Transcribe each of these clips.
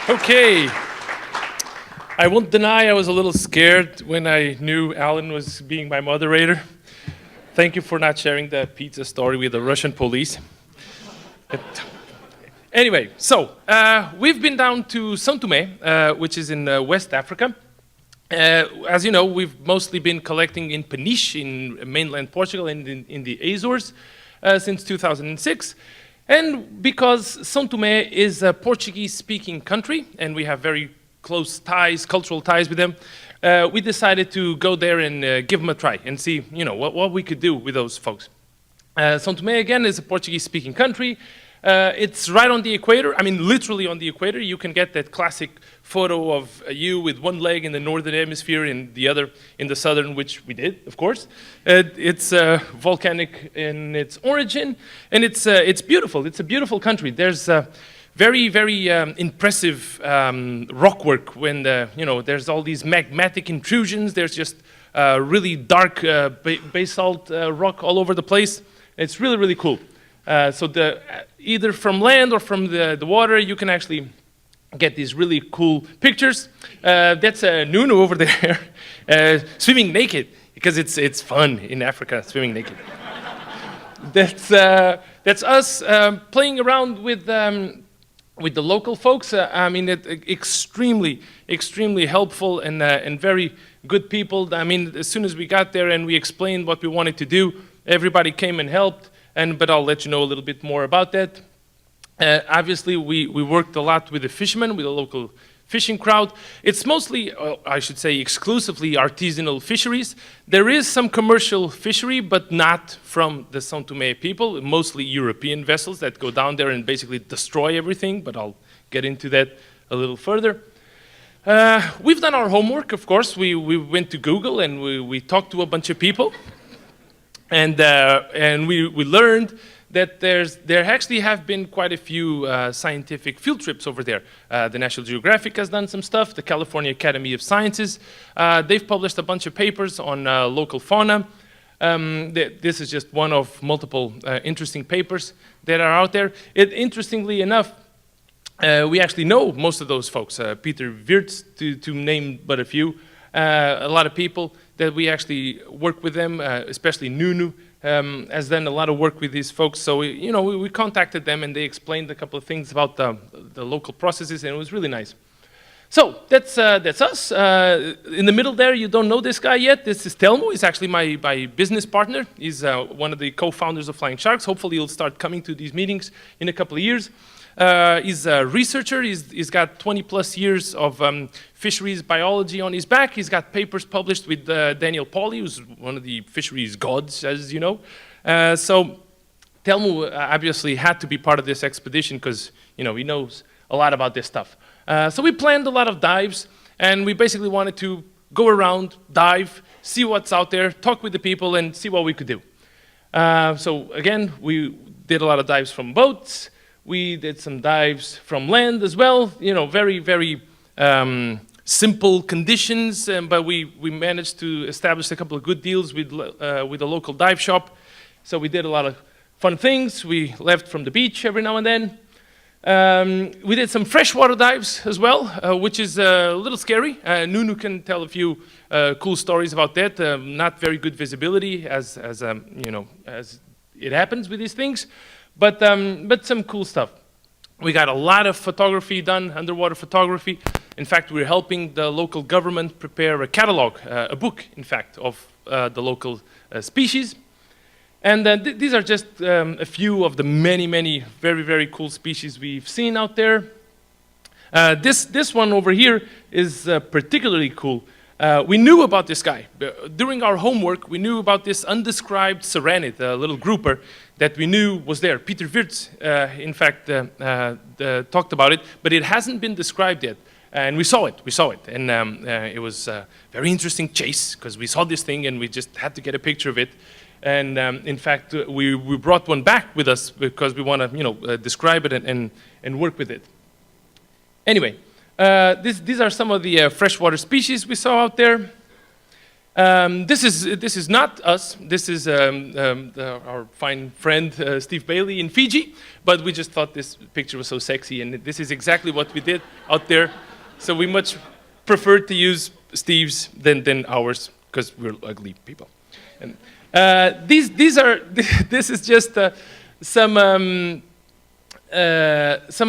Okay. I won't deny I was a little scared when I knew Alan was being my moderator. Thank you for not sharing the pizza story with the Russian police. Anyway, so we've been down to São Tomé, which is in West Africa. As you know, we've mostly been collecting in Peniche, in mainland Portugal, and in the Azores since 2006. And because São Tomé is a Portuguese-speaking country, and we have very close ties, cultural ties with them, we decided to go there and give them a try and see, what we could do with those folks. São Tomé, again, is a Portuguese-speaking country. It's right on the equator. I mean, literally on the equator. You can get that classic photo of you with one leg in the northern hemisphere and the other in the southern, which we did, of course. It's volcanic in its origin, and it's beautiful. It's a beautiful country. There's very, very impressive rockwork when there's all these magmatic intrusions. There's just really dark basalt rock all over the place. It's really, really cool. So either from land or from the water, you can actually get these really cool pictures. That's Nuno over there swimming naked, because it's fun in Africa, swimming naked. That's us playing around with the local folks. I mean, extremely, extremely helpful and very good people. I mean, as soon as we got there and we explained what we wanted to do, everybody came and helped. But I'll let you know a little bit more about that. Obviously, we worked a lot with the fishermen, with the local fishing crowd. It's mostly, I should say, exclusively artisanal fisheries. There is some commercial fishery, but not from the São Tomé people, mostly European vessels that go down there and basically destroy everything, but I'll get into that a little further. We've done our homework, of course. We went to Google and we talked to a bunch of people. And we learned that there actually have been quite a few scientific field trips over there. The National Geographic has done some stuff, the California Academy of Sciences. They've published a bunch of papers on local fauna. This is just one of multiple interesting papers that are out there. Interestingly enough, we actually know most of those folks. Peter Wirtz, to name but a few. A lot of people that we actually work with them, especially Nuno, has done a lot of work with these folks. So we contacted them and they explained a couple of things about the local processes, and it was really nice. So that's us. In the middle there, you don't know this guy yet. This is Telmo. He's actually my business partner. He's one of the co-founders of Flying Sharks. Hopefully he'll start coming to these meetings in a couple of years. He's a researcher. He's got 20 plus years of fisheries biology on his back. He's got papers published with Daniel Pauly, who's one of the fisheries gods, as you know. So Telmo obviously had to be part of this expedition because he knows a lot about this stuff. So we planned a lot of dives, and we basically wanted to go around, dive, see what's out there, talk with the people, and see what we could do. So again, we did a lot of dives from boats. We did some dives from land as well, very, very simple conditions, but we managed to establish a couple of good deals with a local dive shop. So we did a lot of fun things. We left from the beach every now and then. We did some freshwater dives as well, which is a little scary. Nuno can tell a few cool stories about that. Not very good visibility as it happens with these things. But some cool stuff. We got a lot of photography done, underwater photography. In fact, we're helping the local government prepare a catalog, a book, in fact, of the local species. And these are just a few of the many, many very, very cool species we've seen out there. This one over here is particularly cool. We knew about this guy. During our homework, we knew about this undescribed saranid, a little grouper that we knew was there. Peter Wirtz, in fact, talked about it, but it hasn't been described yet. And we saw it, and it was a very interesting chase, because we saw this thing and we just had to get a picture of it. And in fact, we brought one back with us because we want to, describe it and work with it. Anyway, these are some of the freshwater species we saw out there. This is not us. This is our fine friend Steve Bailey in Fiji. But we just thought this picture was so sexy, and this is exactly what we did out there. So we much preferred to use Steve's than ours because we're ugly people. And these are this is just some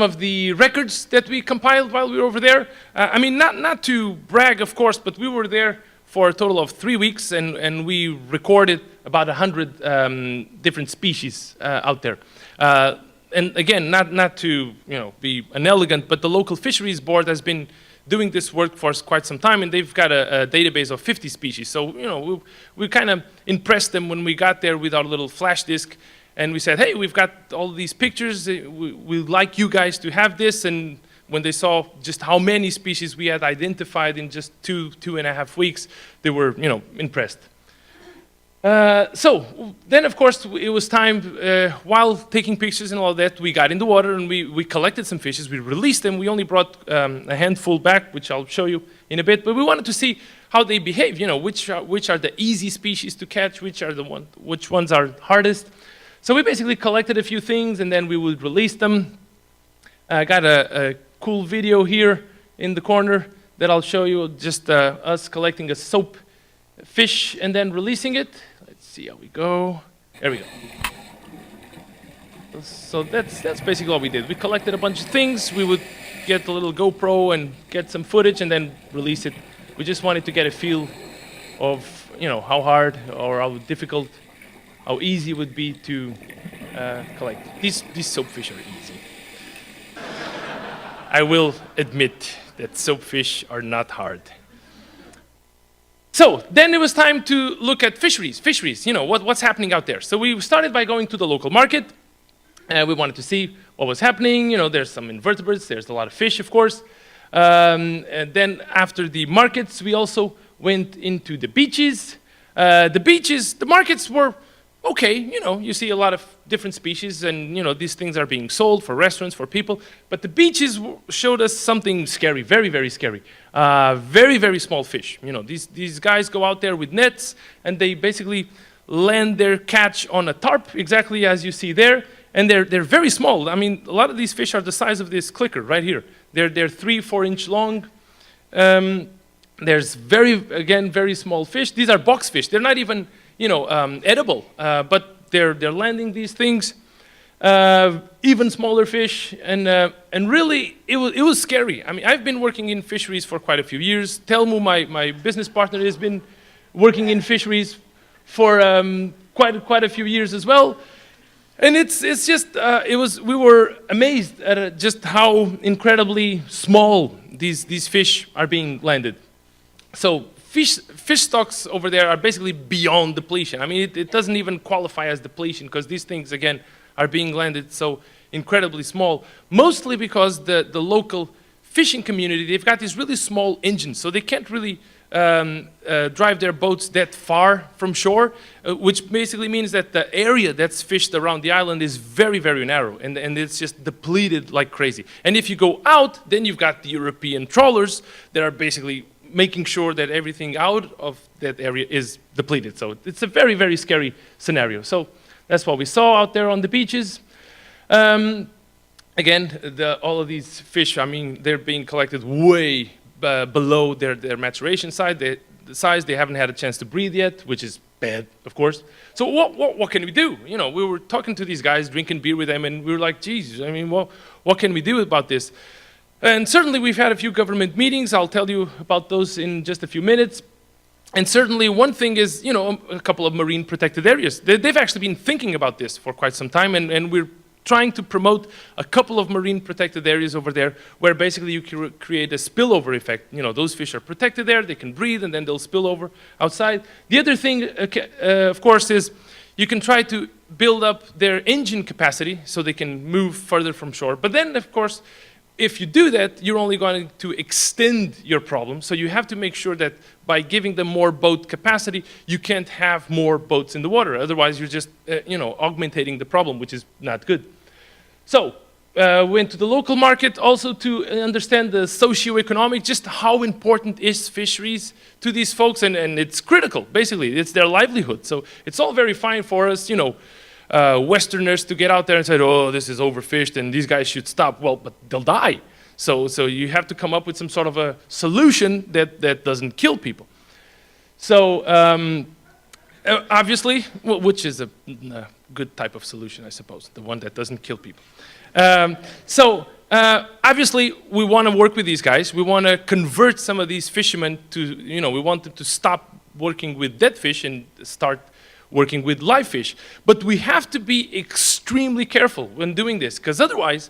of the records that we compiled while we were over there. I mean, not to brag, of course, but we were there for a total of 3 weeks, and we recorded about 100 different species out there. And again, not to be inelegant, but the local fisheries board has been doing this work for quite some time, and they've got a database of 50 species. So we kind of impressed them when we got there with our little flash disk, and we said, hey, we've got all these pictures. We'd like you guys to have this. And when they saw just how many species we had identified in just 2.5 weeks, they were, impressed. So then, of course, it was time, while taking pictures and all that, we got in the water and we collected some fishes. We released them. We only brought a handful back, which I'll show you in a bit. But we wanted to see how they behave, which are the easy species to catch, which ones are hardest. So we basically collected a few things, and then we would release them. I got a cool video here in the corner that I'll show you, just us collecting a soap fish and then releasing it. Let's see how we go. There we go. So that's basically what we did. We collected a bunch of things. We would get the little GoPro and get some footage and then release it. We just wanted to get a feel of how hard or how difficult, how easy it would be to collect. These soapfish are easy. I will admit that soapfish are not hard. So then it was time to look at fisheries, what's happening out there. So we started by going to the local market. We wanted to see what was happening. There's some invertebrates, there's a lot of fish, of course. And then after the markets, we also went into the beaches. The markets were okay, you see a lot of different species, and these things are being sold for restaurants, for people. But the beaches showed us something scary, very, very scary. Very, very small fish. These guys go out there with nets, and they basically land their catch on a tarp, exactly as you see there. And they're very small. I mean, a lot of these fish are the size of this clicker right here. They're 3-4 inch long. There's very small fish. These are boxfish. They're not even edible, but they're landing these things. Even smaller fish, and really it was scary. I mean, I've been working in fisheries for quite a few years. Telmu, my business partner, has been working in fisheries for quite a few years as well. And it's just we were amazed at just how incredibly small these fish are being landed. So fish stocks over there are basically beyond depletion. I mean, it doesn't even qualify as depletion because these things, again, are being landed so incredibly small, mostly because the local fishing community, they've got these really small engines, so they can't really drive their boats that far from shore, which basically means that the area that's fished around the island is very, very narrow, and it's just depleted like crazy. And if you go out, then you've got the European trawlers that are basically making sure that everything out of that area is depleted. So it's a very, very scary scenario. So that's what we saw out there on the beaches. Again, all of these fish, I mean, they're being collected way below their maturation size. They haven't had a chance to breathe yet, which is bad, of course. So what can we do? We were talking to these guys, drinking beer with them, and we were like, geez, I mean, what can we do about this? And certainly we've had a few government meetings. I'll tell you about those in just a few minutes. And certainly one thing is, a couple of marine protected areas. They've actually been thinking about this for quite some time, and we're trying to promote a couple of marine protected areas over there where basically you can create a spillover effect. Those fish are protected there, they can breathe, and then they'll spill over outside. The other thing, of course, is you can try to build up their engine capacity so they can move further from shore. But then, of course, if you do that, you're only going to extend your problem. So you have to make sure that by giving them more boat capacity, you can't have more boats in the water. Otherwise, you're just, augmentating the problem, which is not good. So went to the local market also to understand the socio-economic, just how important is fisheries to these folks, and it's critical, basically. It's their livelihood. So it's all very fine for us, Westerners to get out there and say, oh, this is overfished and these guys should stop. Well, but they'll die. So you have to come up with some sort of a solution that doesn't kill people. So obviously, which is a good type of solution, I suppose, the one that doesn't kill people. Obviously, we want to work with these guys. We want to convert some of these fishermen to, we want them to stop working with dead fish and start working with live fish. But we have to be extremely careful when doing this, because otherwise,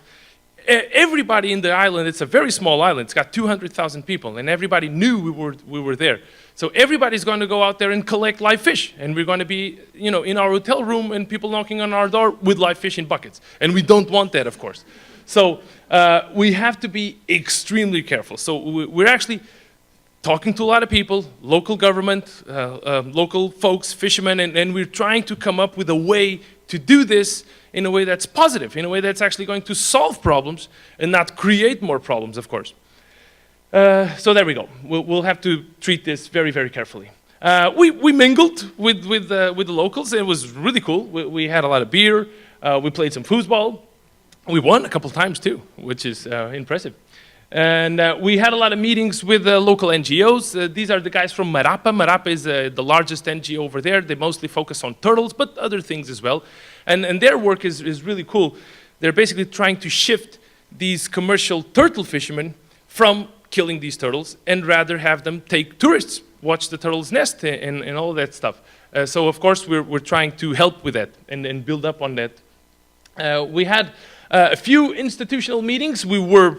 everybody in the island, it's a very small island, it's got 200,000 people, and everybody knew we were there. So everybody's going to go out there and collect live fish, and we're going to be, in our hotel room and people knocking on our door with live fish in buckets. And we don't want that, of course. So we have to be extremely careful. So we're actually talking to a lot of people, local government, local folks, fishermen, and we're trying to come up with a way to do this in a way that's positive, in a way that's actually going to solve problems and not create more problems, of course. So there we go. We'll have to treat this very, very carefully. We mingled with the locals. It was really cool. We had a lot of beer. We played some foosball. We won a couple times too, which is impressive. And we had a lot of meetings with local NGOs. These are the guys from Marapa. Marapa is the largest NGO over there. They mostly focus on turtles, but other things as well. And their work is really cool. They're basically trying to shift these commercial turtle fishermen from killing these turtles and rather have them take tourists, watch the turtles nest and all that stuff. So of course we're trying to help with that and build up on that. We had a few institutional meetings. We were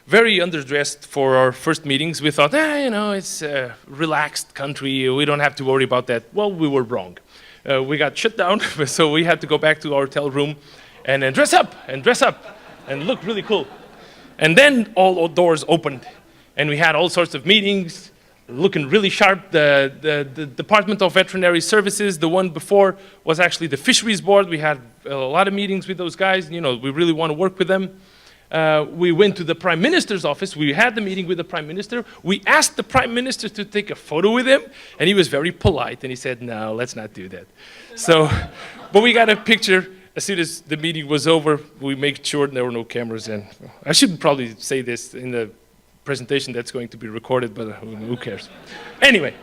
very underdressed for our first meetings. We thought, it's a relaxed country. We don't have to worry about that. Well, we were wrong. We got shut down, so we had to go back to our hotel room and dress up and look really cool. And then all doors opened, and we had all sorts of meetings, looking really sharp. The Department of Veterinary Services, the one before, was actually the Fisheries Board. We had a lot of meetings with those guys. We really want to work with them. We went to the Prime Minister's office. We had the meeting with the Prime Minister. We asked the Prime Minister to take a photo with him, and he was very polite, and he said, no, let's not do that. So, but we got a picture. As soon as the meeting was over, we made sure there were no cameras, and I shouldn't probably say this in the presentation that's going to be recorded, but who cares? Anyway.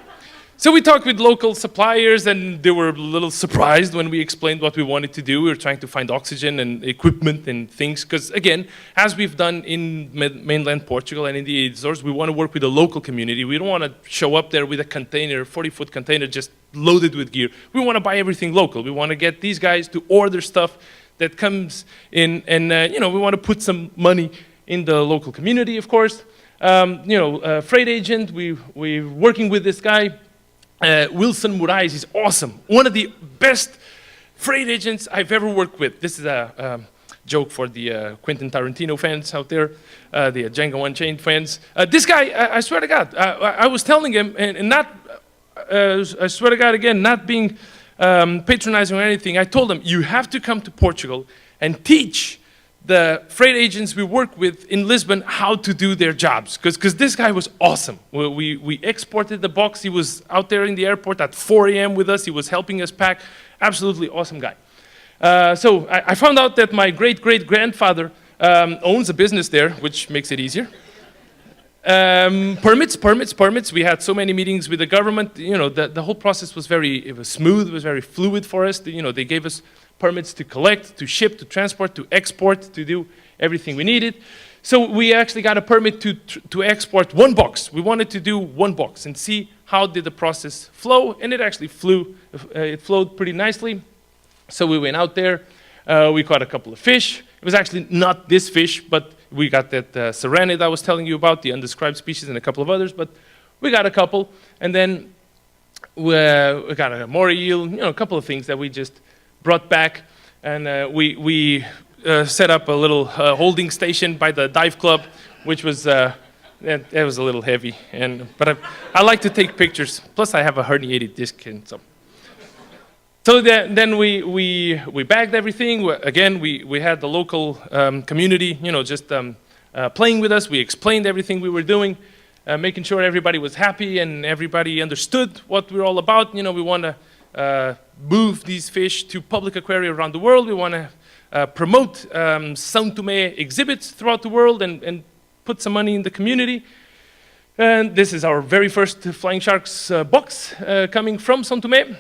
So we talked with local suppliers, and they were a little surprised when we explained what we wanted to do. We were trying to find oxygen and equipment and things, because again, as we've done in mainland Portugal and in the Azores, we want to work with the local community. We don't want to show up there with a container, 40-foot container, just loaded with gear. We want to buy everything local. We want to get these guys to order stuff that comes in, and we want to put some money in the local community, of course. Freight agent, we're working with this guy. Wilson Moraes is awesome. One of the best freight agents I've ever worked with. This is a joke for the Quentin Tarantino fans out there, the Django Unchained fans. This guy, I swear to God, I was telling him, and not, I swear to God again, not being patronizing or anything, I told him, you have to come to Portugal and teach the freight agents we work with in Lisbon how to do their jobs, because this guy was awesome. We exported the box. He was out there in the airport at 4 a.m. with us. He was helping us pack. Absolutely awesome guy. So I found out that my great-great-grandfather owns a business there, which makes it easier. Permits. We had so many meetings with the government. The whole process was it was smooth. It was very fluid for us. They gave us permits to collect, to ship, to transport, to export, to do everything we needed. So we actually got a permit to export one box. We wanted to do one box and see how did the process flow, and it actually flew. It flowed pretty nicely. So we went out there. We caught a couple of fish. It was actually not this fish, but we got that saranid I was telling you about, the undescribed species, and a couple of others, but we got a couple. And then we got a moray eel, a couple of things that we just brought back, and we set up a little holding station by the dive club, which was that was a little heavy, but I like to take pictures. Plus, I have a herniated disc, and so So then we bagged everything. Again, we had the local community, you know, just playing with us. We explained everything we were doing, making sure everybody was happy and everybody understood what we're all about. You know, we want to move these fish to public aquaria around the world. We want to promote São Tomé exhibits throughout the world and put some money in the community. And this is our very first Flying Sharks box coming from São Tomé.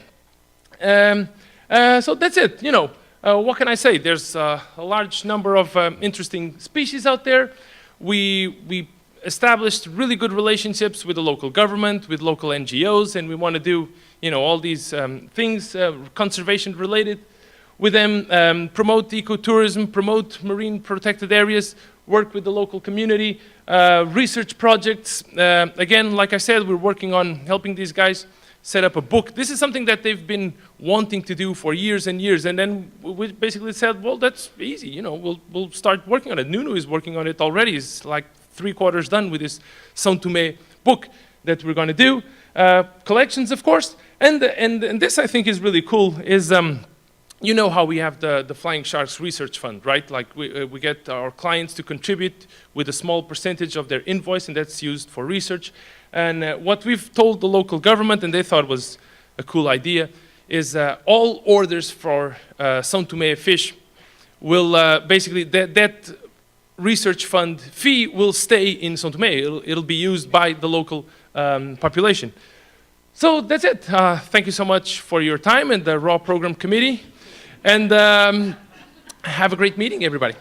So that's it, you know. What can I say? There's a large number of interesting species out there. We established really good relationships with the local government, with local NGOs, and we want to do, you know, all these things conservation related with them, promote ecotourism, promote marine protected areas, work with the local community, research projects. Again, like I said, we're working on helping these guys set up a book. This is something that they've been wanting to do for years and years, and then we basically said, well, that's easy, you know, we'll start working on it. Nuno is working on it already. He's like 3/4 done with this São Tomé book that we're going to do. Collections, of course, and this I think is really cool, is you know how we have the Flying Sharks Research Fund, right? Like we get our clients to contribute with a small percentage of their invoice, and that's used for research. And what we've told the local government, and they thought was a cool idea, is all orders for São Tomé fish will basically, that research fund fee will stay in São Tomé. It'll be used by the local population. So that's it. Thank you so much for your time and the RAW Program Committee. And have a great meeting, everybody.